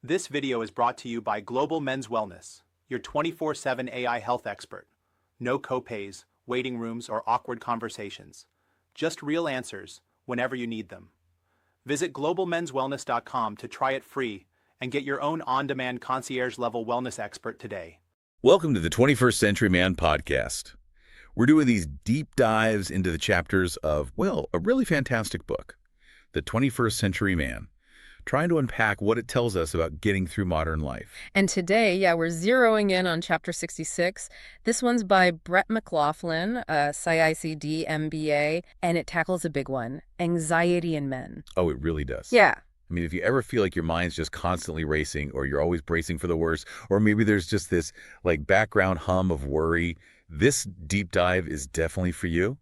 This video is brought to you by Global Men's Wellness, your 24/7 AI health expert. No copays, waiting rooms, or awkward conversations. Just real answers whenever you need them. Visit globalmenswellness.com to try it free and get your own on-demand concierge-level wellness expert today. Welcome to the 21st Century Man podcast. We're doing these deep dives into the chapters of, well, a really fantastic book, The 21st Century Man, trying to unpack what it tells us about getting through modern life. And today, we're zeroing in on chapter 66. This one's by Brett McLaughlin, CICD MBA, and it tackles a big one, anxiety in men. Oh, it really does. Yeah. I mean, if you ever feel like your mind's just constantly racing, or you're always bracing for the worst, or maybe there's just this like background hum of worry, this deep dive is definitely for you.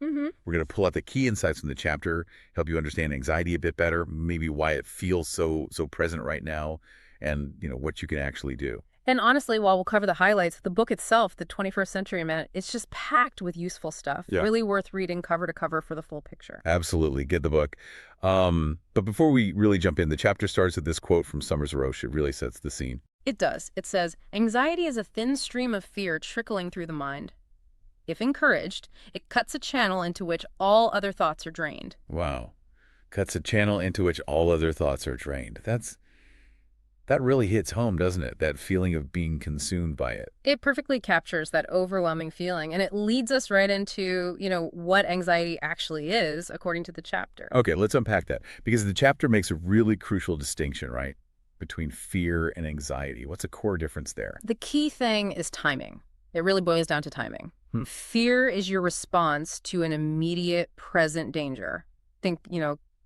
We're going to pull out the key insights from the chapter, help you understand anxiety a bit better, maybe why it feels so present right now, and what you can actually do. And honestly, while we'll cover the highlights, the book itself, The 21st Century Man, it's just packed with useful stuff. Yeah. Really worth reading cover to cover for the full picture. Absolutely. Get the book. But before we really jump in, the chapter starts with this quote from Summers Roche. It really sets the scene. It does. It says, "Anxiety is a thin stream of fear trickling through the mind. If encouraged, it cuts a channel into which all other thoughts are drained." Wow. Cuts a channel into which all other thoughts are drained. That really hits home, doesn't it? That feeling of being consumed by it. It perfectly captures that overwhelming feeling, and it leads us right into, what anxiety actually is, according to the chapter. Okay, let's unpack that. Because the chapter makes a really crucial distinction, right, between fear and anxiety. What's a core difference there? The key thing is timing. It really boils down to timing. Fear is your response to an immediate present danger. Think,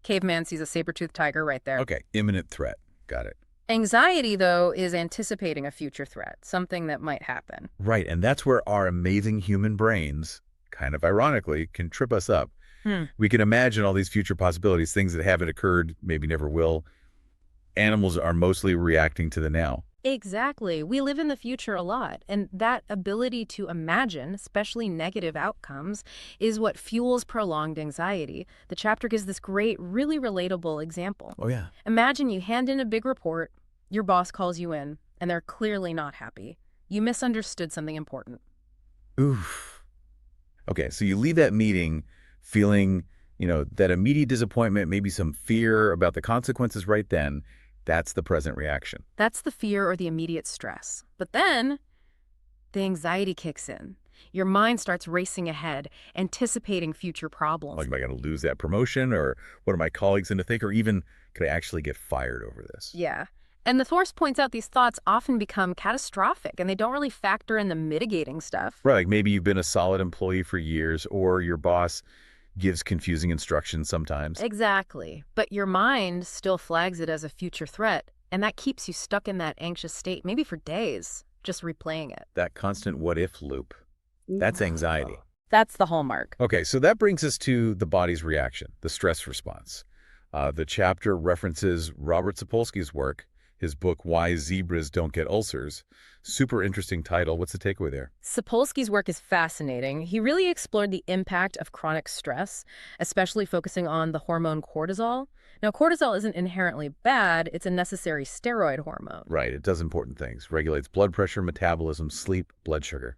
caveman sees a saber-toothed tiger right there. Okay, imminent threat. Got it. Anxiety, though, is anticipating a future threat, something that might happen. Right, and that's where our amazing human brains, kind of ironically, can trip us up. We can imagine all these future possibilities, things that haven't occurred, maybe never will. Animals are mostly reacting to the now. Exactly. We live in the future a lot, and that ability to imagine, especially negative outcomes, is what fuels prolonged anxiety. The chapter gives this great, really relatable example. Oh, yeah. Imagine you hand in a big report, your boss calls you in, and they're clearly not happy. You misunderstood something important. Oof. Okay, so you leave that meeting feeling, that immediate disappointment, maybe some fear about the consequences right then. That's the present reaction. That's the fear or the immediate stress. But then the anxiety kicks in. Your mind starts racing ahead, anticipating future problems. Like, am I going to lose that promotion? Or what are my colleagues going to think? Or even, could I actually get fired over this? Yeah. And the source points out these thoughts often become catastrophic, and they don't really factor in the mitigating stuff. Right, like maybe you've been a solid employee for years, or your boss gives confusing instructions sometimes. Exactly. But your mind still flags it as a future threat, and that keeps you stuck in that anxious state, maybe for days, just replaying it. That constant what-if loop. That's anxiety. That's the hallmark. Okay, so that brings us to the body's reaction, the stress response. The chapter references Robert Sapolsky's work, his book, Why Zebras Don't Get Ulcers. Super interesting title. What's the takeaway there? Sapolsky's work is fascinating. He really explored the impact of chronic stress, especially focusing on the hormone cortisol. Now, cortisol isn't inherently bad. It's a necessary steroid hormone. Right. It does important things. Regulates blood pressure, metabolism, sleep, blood sugar.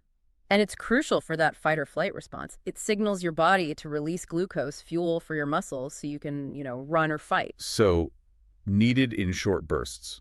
And it's crucial for that fight or flight response. It signals your body to release glucose, fuel for your muscles, so you can, run or fight. So needed in short bursts.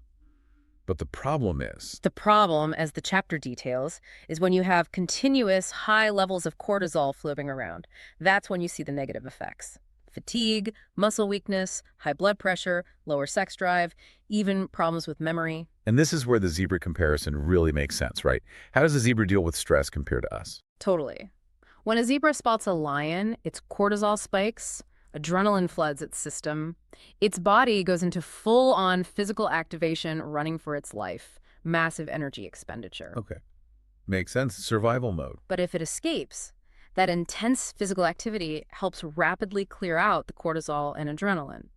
But the problem is... The problem, as the chapter details, is when you have continuous high levels of cortisol floating around. That's when you see the negative effects. Fatigue, muscle weakness, high blood pressure, lower sex drive, even problems with memory. And this is where the zebra comparison really makes sense, right? How does a zebra deal with stress compared to us? Totally. When a zebra spots a lion, its cortisol spikes, adrenaline floods its system. Its body goes into full-on physical activation, running for its life. Massive energy expenditure. Okay. Makes sense. Survival mode. But if it escapes, that intense physical activity helps rapidly clear out the cortisol and adrenaline.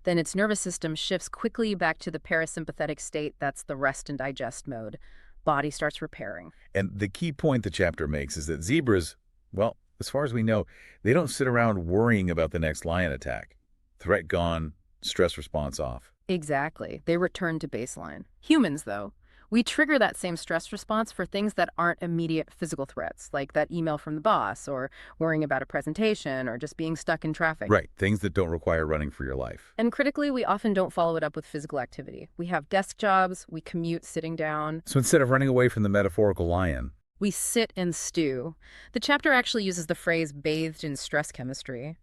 Then its nervous system shifts quickly back to the parasympathetic state. That's the rest and digest mode. Body starts repairing. And the key point the chapter makes is that zebras, well, as far as we know, they don't sit around worrying about the next lion attack. Threat gone, stress response off. Exactly. They return to baseline. Humans, though, we trigger that same stress response for things that aren't immediate physical threats, like that email from the boss, or worrying about a presentation, or just being stuck in traffic. Right, things that don't require running for your life. And critically, we often don't follow it up with physical activity. We have desk jobs, we commute sitting down, So instead of running away from the metaphorical lion, we sit and stew. The chapter actually uses the phrase bathed in stress chemistry.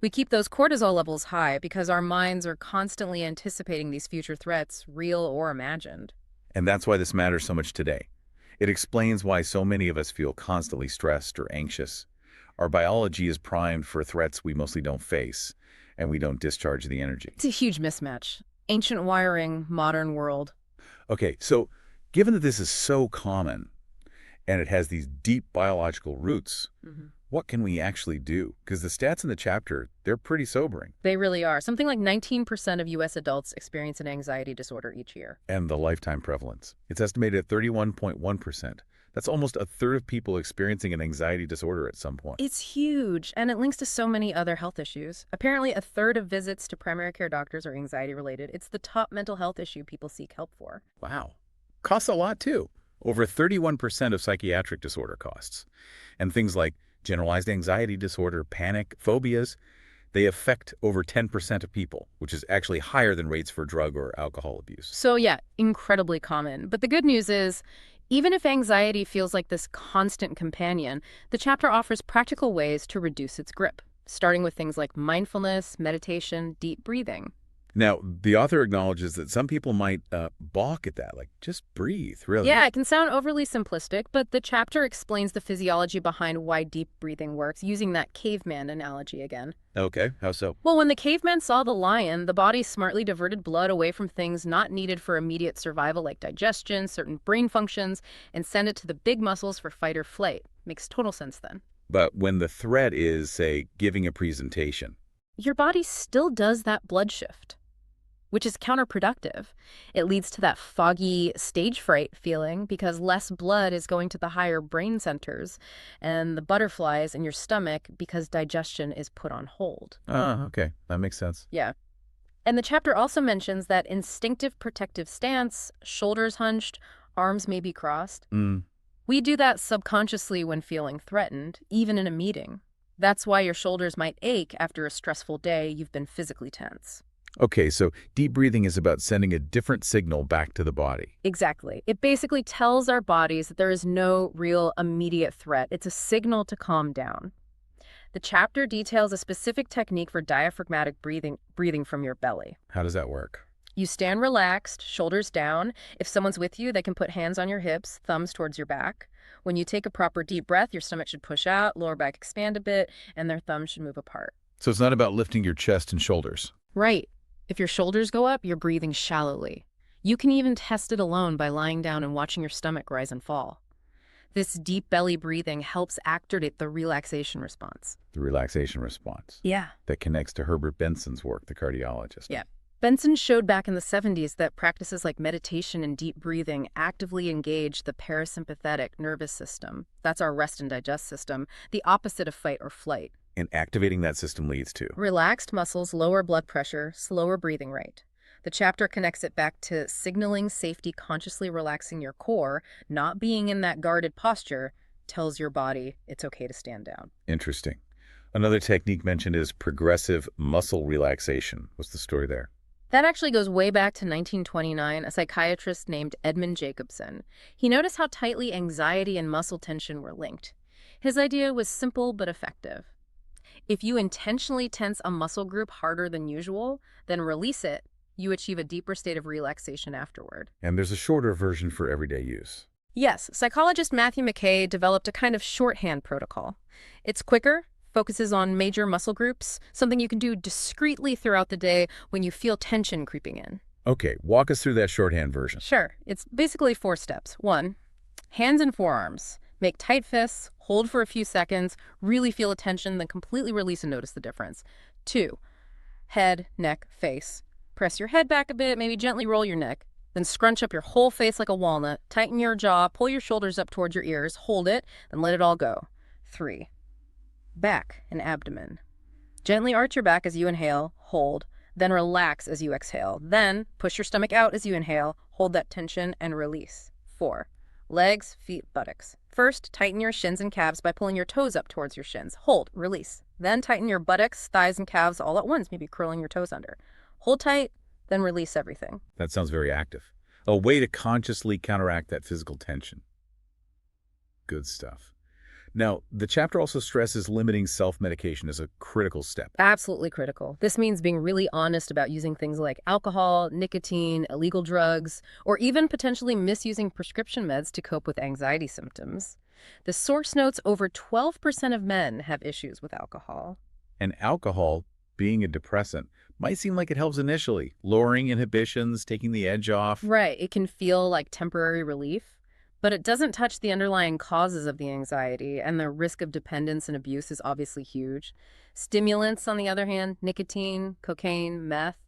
We keep those cortisol levels high because our minds are constantly anticipating these future threats, real or imagined. and that's why this matters so much today. It explains why so many of us feel constantly stressed or anxious. Our biology is primed for threats we mostly don't face, and we don't discharge the energy. It's a huge mismatch. Ancient wiring, modern world. Okay, so given that this is so common, and it has these deep biological roots, what can we actually do? Because the stats in the chapter, they're pretty sobering. They really are. Something like 19% of U.S. adults experience an anxiety disorder each year. And the lifetime prevalence. It's estimated at 31.1%. That's almost a third of people experiencing an anxiety disorder at some point. It's huge, and it links to so many other health issues. Apparently, a third of visits to primary care doctors are anxiety-related. It's the top mental health issue people seek help for. Wow. Costs a lot, too. Over 31% of psychiatric disorder costs. And things like generalized anxiety disorder, panic, phobias, they affect over 10% of people, which is actually higher than rates for drug or alcohol abuse. So yeah, incredibly common. But the good news is, even if anxiety feels like this constant companion, the chapter offers practical ways to reduce its grip, starting with things like mindfulness, meditation, deep breathing. Now, the author acknowledges that some people might balk at that, like, just breathe, really. Yeah, it can sound overly simplistic, but the chapter explains the physiology behind why deep breathing works, using that caveman analogy again. Okay, how so? Well, when the caveman saw the lion, the body smartly diverted blood away from things not needed for immediate survival, like digestion, certain brain functions, and sent it to the big muscles for fight or flight. Makes total sense then. But when the threat is, say, giving a presentation, Your body still does that blood shift, which is counterproductive. It leads to that foggy stage fright feeling because less blood is going to the higher brain centers and the butterflies in your stomach because digestion is put on hold. okay, that makes sense. Yeah. And the chapter also mentions that instinctive protective stance, shoulders hunched, arms may be crossed. We do that subconsciously when feeling threatened, even in a meeting. That's why your shoulders might ache after a stressful day you've been physically tense. Okay, so deep breathing is about sending a different signal back to the body. Exactly. It basically tells our bodies that there is no real immediate threat. It's a signal to calm down. The chapter details a specific technique for diaphragmatic breathing from your belly. How does that work? You stand relaxed, shoulders down. If someone's with you, they can put hands on your hips, thumbs towards your back. When you take a proper deep breath, your stomach should push out, lower back expand a bit, and their thumbs should move apart. So it's not about lifting your chest and shoulders. Right. If your shoulders go up, you're breathing shallowly. You can even test it alone by lying down and watching your stomach rise and fall. This deep belly breathing helps activate the relaxation response. The relaxation response. Yeah. That connects to Herbert Benson's work, the cardiologist. Yeah. Benson showed back in the 70s that practices like meditation and deep breathing actively engage the parasympathetic nervous system. That's our rest and digest system, the opposite of fight or flight. And activating that system leads to relaxed muscles, lower blood pressure, slower breathing rate. The chapter connects it back to signaling safety, consciously relaxing your core, not being in that guarded posture, tells your body it's okay to stand down. Interesting. Another technique mentioned is progressive muscle relaxation. What's the story there? That actually goes way back to 1929, a psychiatrist named Edmund Jacobson. He noticed how tightly anxiety and muscle tension were linked. His idea was simple but effective. If you intentionally tense a muscle group harder than usual, then release it, you achieve a deeper state of relaxation afterward. And there's a shorter version for everyday use. Yes, psychologist Matthew McKay developed a kind of shorthand protocol. It's quicker, focuses on major muscle groups, something you can do discreetly throughout the day when you feel tension creeping in. Okay, walk us through that shorthand version. Sure. It's basically 4 steps. 1, hands and forearms. Make tight fists, hold for a few seconds, really feel a tension, then completely release and notice the difference. 2, head, neck, face. Press your head back a bit, maybe gently roll your neck. Then scrunch up your whole face like a walnut, tighten your jaw, pull your shoulders up towards your ears, hold it, then let it all go. 3, back and abdomen. Gently arch your back as you inhale, hold, Then relax as you exhale. Then push your stomach out as you inhale. Hold that tension and release. 4. Legs, feet, buttocks. First, tighten your shins and calves by pulling your toes up towards your shins. Hold, release. Then tighten your buttocks, thighs, and calves all at once, maybe curling your toes under. Hold tight, then release everything. That sounds very active. A way to consciously counteract that physical tension. Good stuff. Now, the chapter also stresses limiting self-medication as a critical step. Absolutely critical. This means being really honest about using things like alcohol, nicotine, illegal drugs, or even potentially misusing prescription meds to cope with anxiety symptoms. The source notes over 12% of men have issues with alcohol. And alcohol, being a depressant, might seem like it helps initially, lowering inhibitions, taking the edge off. Right. It can feel like temporary relief, but it doesn't touch the underlying causes of the anxiety, and the risk of dependence and abuse is obviously huge. Stimulants, on the other hand, nicotine, cocaine, meth,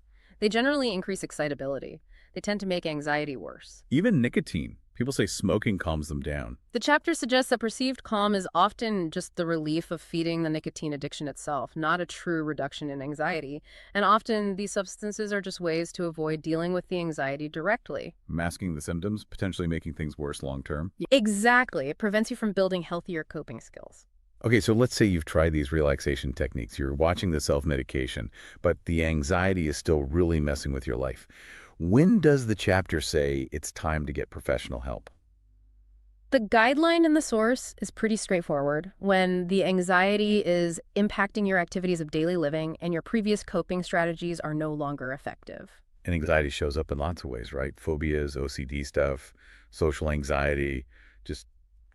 they generally increase excitability. They tend to make anxiety worse. Even nicotine. People say smoking calms them down. The chapter suggests that perceived calm is often just the relief of feeding the nicotine addiction itself, not a true reduction in anxiety. And often these substances are just ways to avoid dealing with the anxiety directly. Masking the symptoms, potentially making things worse long term. Exactly. It prevents you from building healthier coping skills. Okay, so let's say you've tried these relaxation techniques. You're watching the self-medication, but the anxiety is still really messing with your life. When does the chapter say it's time to get professional help? The guideline in the source is pretty straightforward. When the anxiety is impacting your activities of daily living and your previous coping strategies are no longer effective. And anxiety shows up in lots of ways, right? Phobias, OCD stuff, social anxiety, just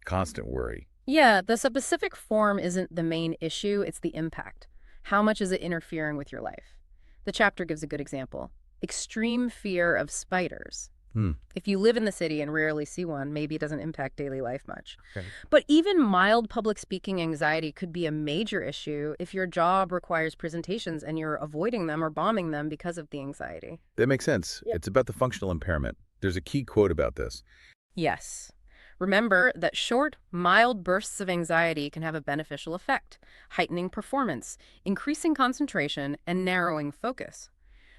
constant worry. Yeah, the specific form isn't the main issue, it's the impact. How much is it interfering with your life? The chapter gives a good example. Extreme fear of spiders. If you live in the city and rarely see one, maybe it doesn't impact daily life much. Okay. But even mild public speaking anxiety could be a major issue if your job requires presentations and you're avoiding them or bombing them because of the anxiety. That makes sense. Yep. It's about the functional impairment. There's a key quote about this. Yes. Remember that short, mild bursts of anxiety can have a beneficial effect, heightening performance, increasing concentration, and narrowing focus.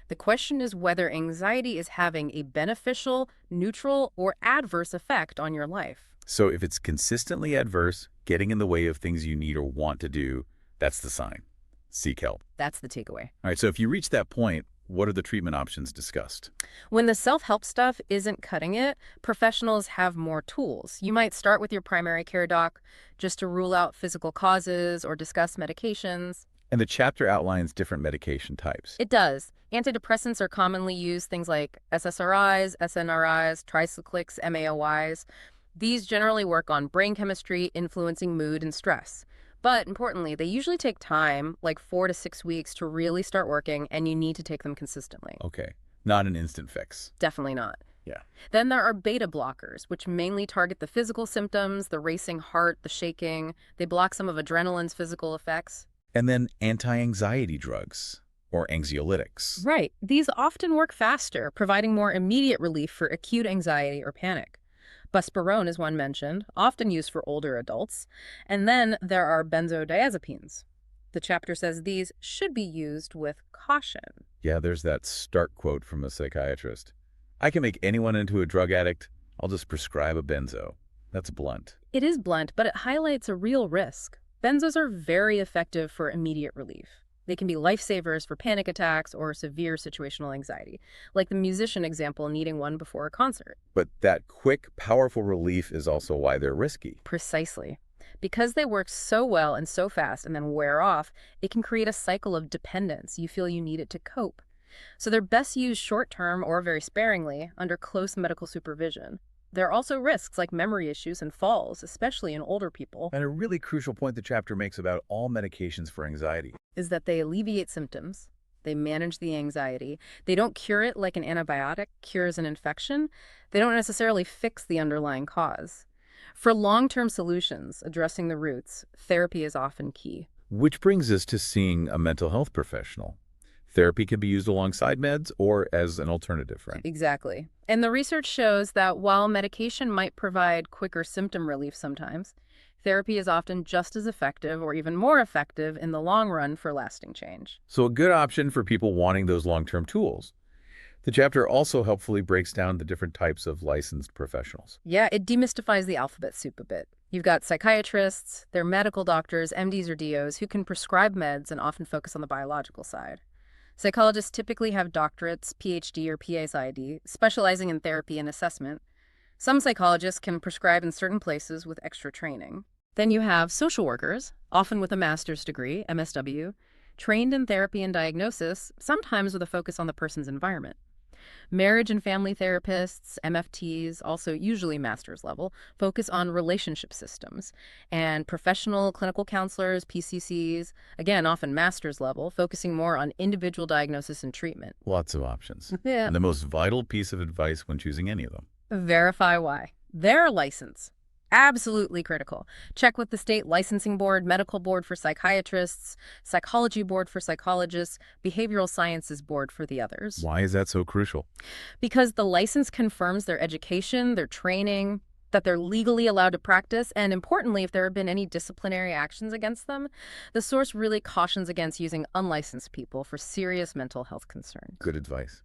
The question is whether anxiety is having a beneficial, neutral, or adverse effect on your life. So if it's consistently adverse, getting in the way of things you need or want to do, that's the sign. Seek help. That's the takeaway. All right, so if you reach that point, what are the treatment options discussed? When the self-help stuff isn't cutting it, professionals have more tools. You might start with your primary care doc just to rule out physical causes or discuss medications. And the chapter outlines different medication types. It does. Antidepressants are commonly used, things like SSRIs, SNRIs, tricyclics, MAOIs. These generally work on brain chemistry, influencing mood and stress. But importantly, they usually take time, like 4 to 6 weeks, to really start working, and you need to take them consistently. Okay, not an instant fix. Definitely not. Yeah. Then there are beta blockers, which mainly target the physical symptoms, the racing heart, the shaking. They block some of adrenaline's physical effects. And then anti-anxiety drugs, or anxiolytics. Right. These often work faster, providing more immediate relief for acute anxiety or panic. Buspirone is one mentioned, often used for older adults. And then there are benzodiazepines. The chapter says these should be used with caution. Yeah, there's that stark quote from a psychiatrist. I can make anyone into a drug addict. I'll just prescribe a benzo. That's blunt. It is blunt, but it highlights a real risk. Benzos are very effective for immediate relief. They can be lifesavers for panic attacks or severe situational anxiety, like the musician example needing one before a concert. But that quick, powerful relief is also why they're risky. Precisely. Because they work so well and so fast and then wear off, it can create a cycle of dependence. You feel you need it to cope. So they're best used short-term or very sparingly under close medical supervision. There are also risks like memory issues and falls, especially in older people. And a really crucial point the chapter makes about all medications for anxiety is that they alleviate symptoms, they manage the anxiety, they don't cure it like an antibiotic cures an infection, they don't necessarily fix the underlying cause. For long-term solutions, addressing the roots, therapy is often key. Which brings us to seeing a mental health professional. Therapy can be used alongside meds or as an alternative, right? Exactly. And the research shows that while medication might provide quicker symptom relief sometimes, Therapy is often just as effective or even more effective in the long run for lasting change. So a good option for people wanting those long-term tools. The chapter also helpfully breaks down the different types of licensed professionals. Yeah, it demystifies the alphabet soup a bit. You've got psychiatrists, they're medical doctors, MDs or DOs, who can prescribe meds and often focus on the biological side. Psychologists typically have doctorates, PhD or PhD, specializing in therapy and assessment. Some psychologists can prescribe in certain places with extra training. Then you have social workers, often with a master's degree, MSW, trained in therapy and diagnosis, sometimes with a focus on the person's environment. Marriage and family therapists, MFTs, also usually master's level, focus on relationship systems. And professional clinical counselors, PCCs, again, often master's level, focusing more on individual diagnosis and treatment. Lots of options. Yeah. And the most vital piece of advice when choosing any of them. Verify why. Their license. Absolutely critical. Check with the state licensing board, medical board for psychiatrists, psychology board for psychologists, behavioral sciences board for the others. Why is that so crucial? Because the license confirms their education, their training, that they're legally allowed to practice, and importantly, if there have been any disciplinary actions against them, the source really cautions against using unlicensed people for serious mental health concerns. Good advice.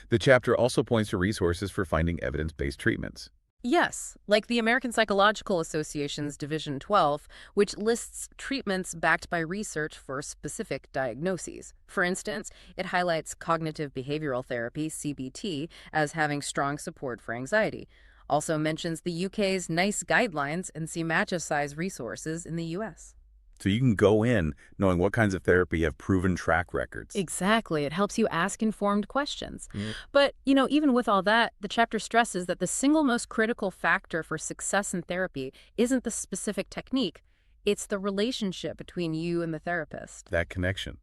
The chapter also points to resources for finding evidence-based treatments. Yes, like the American Psychological Association's Division 12, which lists treatments backed by research for specific diagnoses. For instance, it highlights cognitive behavioral therapy, CBT, as having strong support for anxiety. Also mentions the UK's NICE guidelines and CMATCHA-size resources in the US. So you can go in knowing what kinds of therapy have proven track records. Exactly. It helps you ask informed questions. But, even with all that, the chapter stresses that the single most critical factor for success in therapy isn't the specific technique. It's the relationship between you and the therapist. That connection.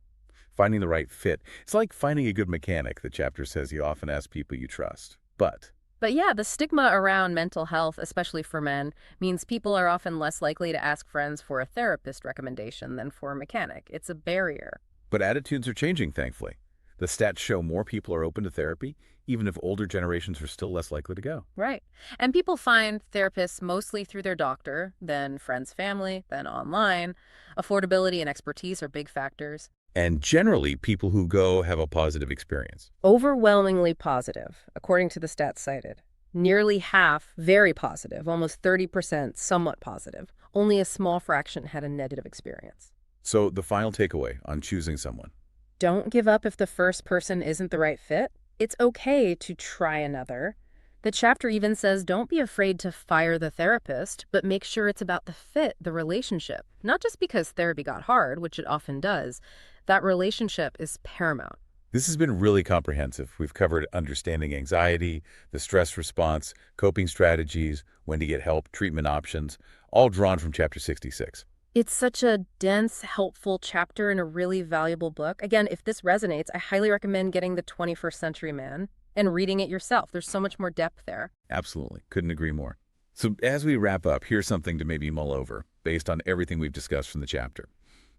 Finding the right fit. It's like finding a good mechanic, the chapter says you often ask people you trust. But yeah, the stigma around mental health, especially for men, means people are often less likely to ask friends for a therapist recommendation than for a mechanic. It's a barrier. attitudes are changing, thankfully. The stats show more people are open to therapy, even if older generations are still less likely to go. Right. And people find therapists mostly through their doctor, then friends, family, then online. Affordability and expertise are big factors. And generally, people who go have a positive experience. Overwhelmingly positive, according to the stats cited. Nearly half very positive, almost 30% somewhat positive. Only a small fraction had a negative experience. So the final takeaway on choosing someone. Don't give up if the first person isn't the right fit. It's okay to try another. The chapter even says don't be afraid to fire the therapist, but make sure it's about the fit, the relationship. Not just because therapy got hard, which it often does. That relationship is paramount. This has been really comprehensive. We've covered understanding anxiety, the stress response, coping strategies, when to get help, treatment options, all drawn from Chapter 66. It's such a dense, helpful chapter in a really valuable book. Again, if this resonates, I highly recommend getting The 21st Century Man and reading it yourself. There's so much more depth there. Absolutely. Couldn't agree more. So as we wrap up, here's something to maybe mull over, based on everything we've discussed from the chapter.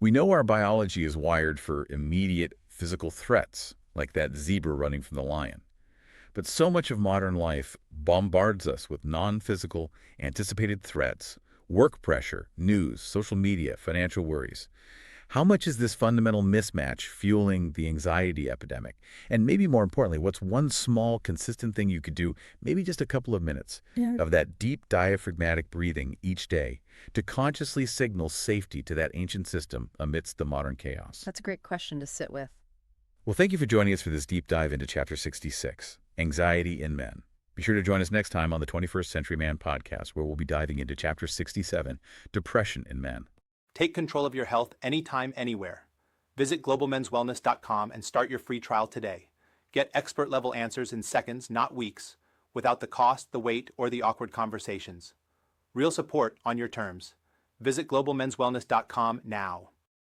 We know our biology is wired for immediate physical threats, like that zebra running from the lion. But so much of modern life bombards us with non-physical, anticipated threats, work pressure, news, social media, financial worries. How much is this fundamental mismatch fueling the anxiety epidemic? And maybe more importantly, what's one small, consistent thing you could do, maybe just a couple of minutes, of that deep diaphragmatic breathing each day to consciously signal safety to that ancient system amidst the modern chaos? That's a great question to sit with. Well, thank you for joining us for this deep dive into Chapter 66, Anxiety in Men. Be sure to join us next time on the 21st Century Man podcast, where we'll be diving into Chapter 67, Depression in Men. Take control of your health anytime, anywhere. Visit globalmenswellness.com and start your free trial today. Get expert-level answers in seconds, not weeks, without the cost, the wait, or the awkward conversations. Real support on your terms. Visit globalmenswellness.com now.